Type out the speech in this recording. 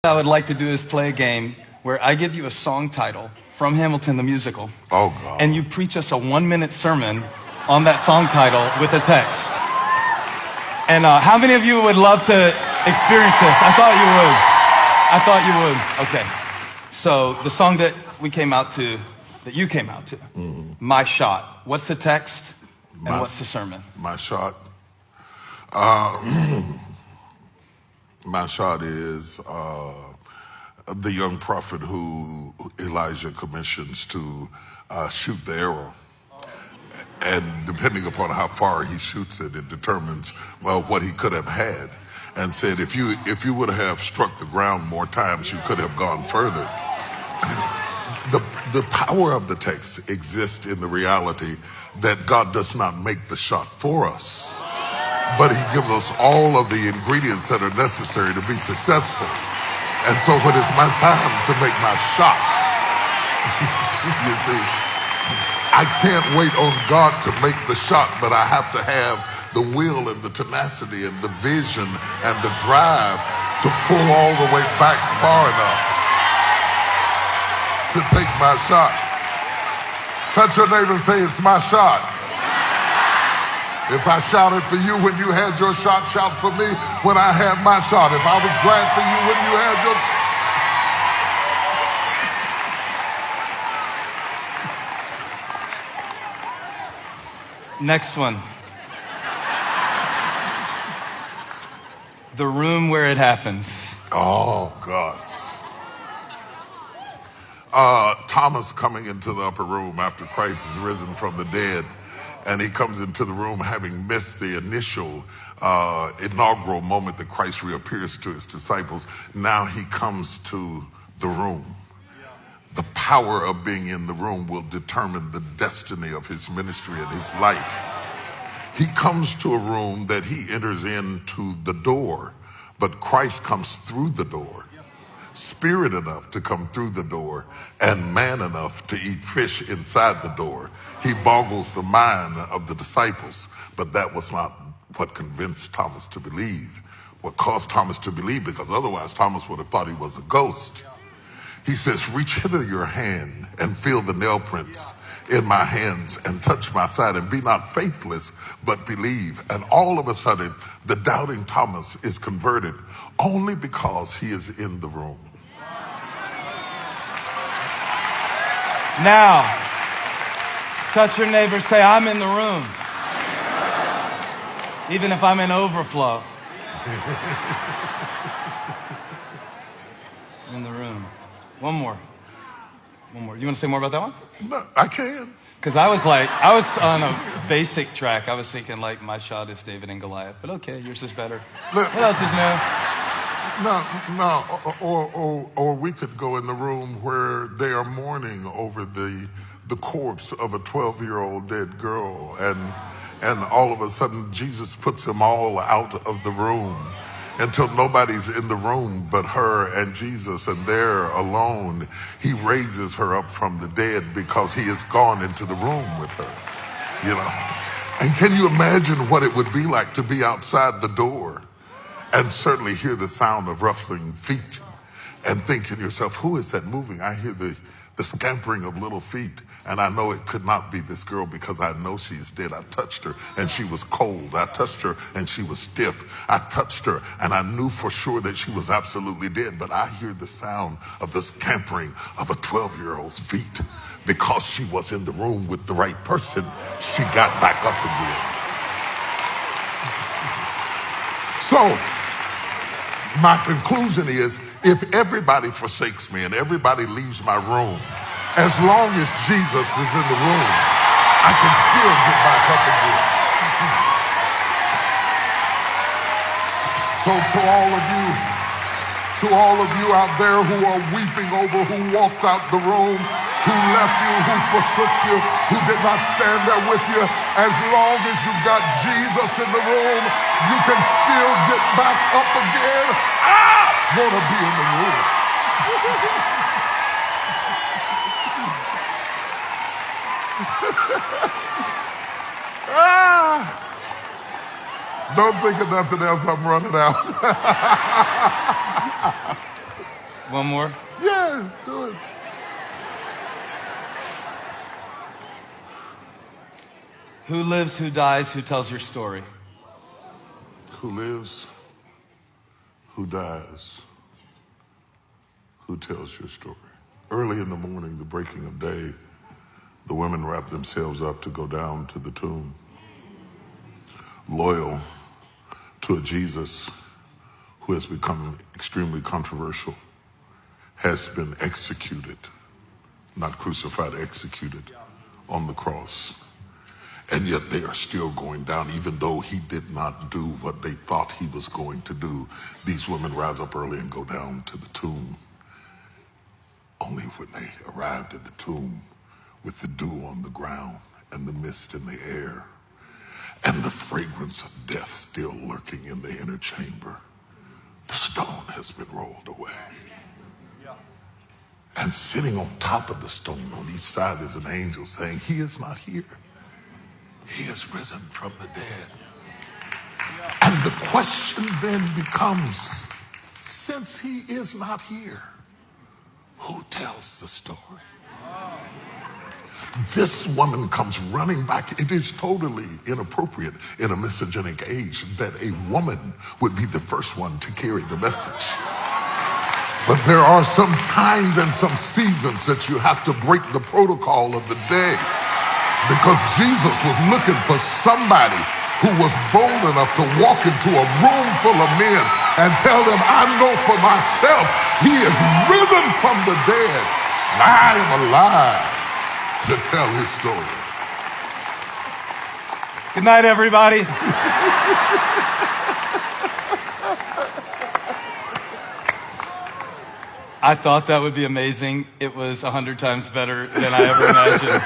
I would like to do is play a game where I give you a song title from Hamilton the musical. Oh, God. And you preach us a 1-minute sermon on that song title with a text. And how many of you would love to experience this? I thought you would. Okay. So the song that you came out to, My Shot. What's the text and what's the sermon? My shot. My shot is the young prophet who Elijah commissions to shoot the arrow. And depending upon how far he shoots it, it determines, well, what he could have had. And said, if you would have struck the ground more times, you could have gone further. The power of the text exists in the reality that God does not make the shot for us, but he gives us all of the ingredients that are necessary to be successful. And so when it's my time to make my shot, you see, I can't wait on God to make the shot, but I have to have the will and the tenacity and the vision and the drive to pull all the way back far enough to take my shot. Touch your neighbor and say, it's my shot. If I shouted for you when you had your shot, shout for me when I had my shot. If I was glad for you when you had your shot. Next one. The room where it happens. Oh, gosh. Thomas coming into the upper room after Christ is risen from the dead. And he comes into the room having missed the initial inaugural moment that Christ reappears to his disciples. Now he comes to the room. The power of being in the room will determine the destiny of his ministry and his life. He comes to a room that he enters into the door, but Christ comes through the door. Spirit enough to come through the door and man enough to eat fish inside the door. He boggles the mind of the disciples, but that was not what convinced Thomas to believe. What caused Thomas to believe, because otherwise Thomas would have thought he was a ghost. He says, reach hither your hand and feel the nail prints in my hands and touch my side, and be not faithless, but believe. And all of a sudden, the doubting Thomas is converted only because he is in the room. Now, touch your neighbor, say, I'm in the room. Even if I'm in overflow. In the room. One more. You want to say more about that one? No, I can. Because I was on a basic track. I was thinking like my shot is David and Goliath. But okay, yours is better. What else is new? No. Or we could go in the room where they are mourning over the corpse of a 12-year-old dead girl. And all of a sudden, Jesus puts them all out of the room until nobody's in the room but her and Jesus, and they're alone. He raises her up from the dead because he has gone into the room with her, you know. And can you imagine what it would be like to be outside the door and certainly hear the sound of rustling feet and think to yourself, who is that moving? I hear the scampering of little feet. And I know it could not be this girl because I know she is dead. I touched her and she was cold. I touched her and she was stiff. I touched her and I knew for sure that she was absolutely dead. But I hear the sound of the scampering of a 12-year-old's feet because she was in the room with the right person. She got back up again. So my conclusion is, if everybody forsakes me and everybody leaves my room, as long as Jesus is in the room, I can still get back up again. So to all of you out there who are weeping over who walked out the room, who left you, who forsook you, who did not stand there with you, as long as you've got Jesus in the room, you can still get back up again. I want to be in the room. Don't think of nothing else, I'm running out. One more? Yeah, do it. Who lives, who dies, who tells your story? Who lives, who dies, who tells your story? Early in the morning, the breaking of day, the women wrap themselves up to go down to the tomb, loyal to a Jesus who has become extremely controversial, has been executed, not crucified, executed on the cross. And yet they are still going down, even though he did not do what they thought he was going to do. These women rise up early and go down to the tomb. Only when they arrived at the tomb with the dew on the ground and the mist in the air and the fragrance of death still lurking in the inner chamber, the stone has been rolled away. And sitting on top of the stone on each side is an angel saying, he is not here. He has risen from the dead. And the question then becomes, since he is not here, who tells the story? This woman comes running back. It is totally inappropriate in a misogynic age that a woman would be the first one to carry the message. But there are some times and some seasons that you have to break the protocol of the day. Because Jesus was looking for somebody who was bold enough to walk into a room full of men and tell them, I know for myself, he is risen from the dead, and I am alive to tell his story. Good night, everybody. I thought that would be amazing. It was 100 times better than I ever imagined.